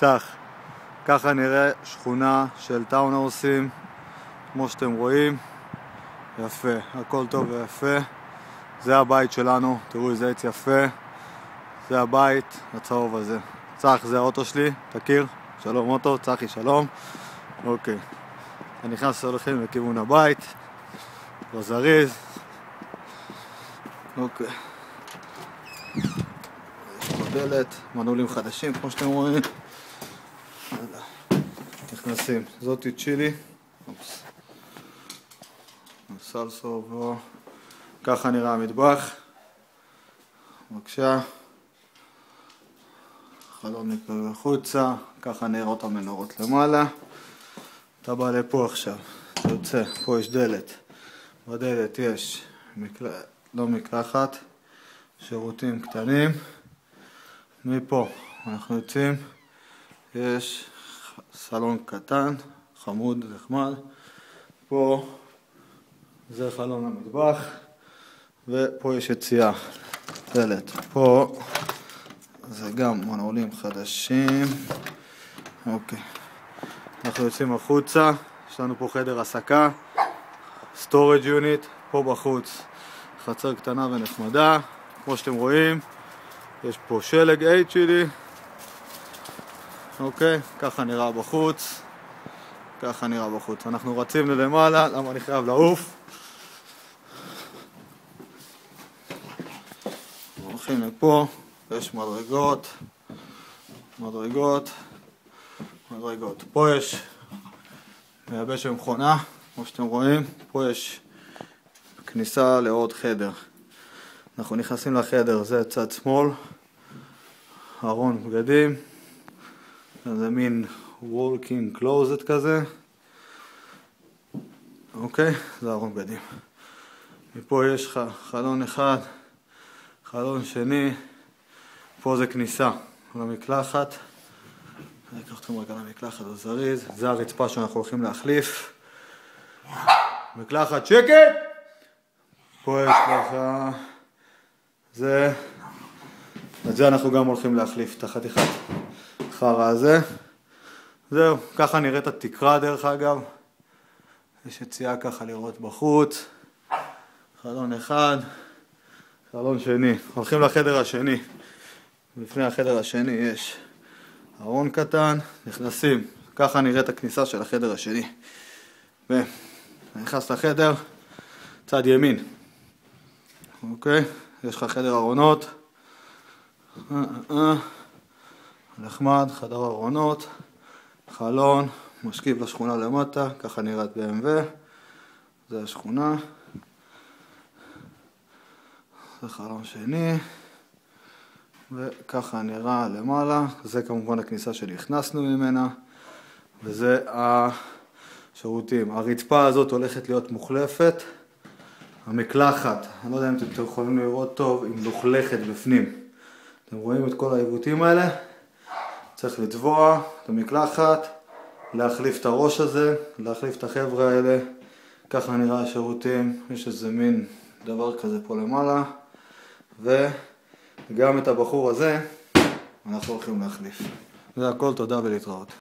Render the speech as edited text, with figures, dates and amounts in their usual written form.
צח, ככה נראה שכונה של טאונהאוסים, כמו שאתם רואים. יפה, הכל טוב ויפה. זה הבית שלנו, תראו איזה עץ יפה. זה הבית הצהוב הזה. צח, זה האוטו שלי, תכיר? שלום אוטו, צחי שלום. אוקיי, אני נכנס הולכים לכיוון הבית, בזריז. אוקיי, יש פה דלת, מנעולים חדשים כמו שאתם רואים. נכנסים, זאתי צ'ילי, סלסו, ככה נראה המטבח. בבקשה, חלון נקרא החוצה, ככה נראות המנורות למעלה. אתה בא לפה עכשיו, יוצא, פה יש דלת, בדלת יש לא מקלחת, שירותים קטנים. מפה אנחנו יוצאים, יש סלון קטן, חמוד, נחמד. פה זה חלון המטבח, ופה יש יציאה, דלת. פה זה גם מנעולים חדשים. אוקיי, אנחנו יוצאים החוצה, יש לנו פה חדר הסקה, storage unit, פה בחוץ חצר קטנה ונחמדה, כמו שאתם רואים. יש פה שלג HCD. אוקיי, ככה נראה בחוץ. ככה נראה בחוץ. אנחנו רצים ללמעלה, למה אני חייב לעוף. הולכים לפה, יש מדרגות. מדרגות. פה יש מייבש במכונה, כמו שאתם רואים. פה יש כניסה לעוד חדר. אנחנו נכנסים לחדר, זה צד שמאל. ארון בגדים. זה מין walk-in closet כזה. אוקיי, זה ארון בגדים. מפה יש חלון אחד, חלון שני. פה זה כניסה למקלחת. אני אקח אתכם רגע למקלחת הזריז. זה הרצפה שאנחנו הולכים להחליף. מקלחת שקט! פה יש ככה. את זה אנחנו גם הולכים להחליף, את החתיכת חרא הזה. זהו, ככה נראית התקרה דרך אגב. יש יציאה ככה לראות בחוץ. חלון אחד, חלון שני. הולכים לחדר השני. לפני החדר השני יש ארון קטן, נכנסים. ככה נראית הכניסה של החדר השני. ונכנס לחדר, צד ימין. אוקיי, יש לך חדר ארונות. נחמד, חדר ארונות, חלון, משקיף לשכונה למטה, ככה נראית BMW. זה השכונה. זה חלון שני. וככה נראה למעלה. זה כמובן הכניסה שנכנסנו ממנה. וזה השירותים. הרצפה הזאת הולכת להיות מוחלפת. המקלחת, אני לא יודע אם אתם יכולים לראות טוב, היא מלוכלכת בפנים. אתם רואים את כל העיוותים האלה? צריך לטבוע את המקלחת, להחליף את הראש הזה, להחליף את החבר'ה האלה. ככה נראה השירותים. יש איזה מין דבר כזה פה למעלה. וגם את הבחור הזה אנחנו הולכים להחליף. זה הכל, תודה ולהתראות.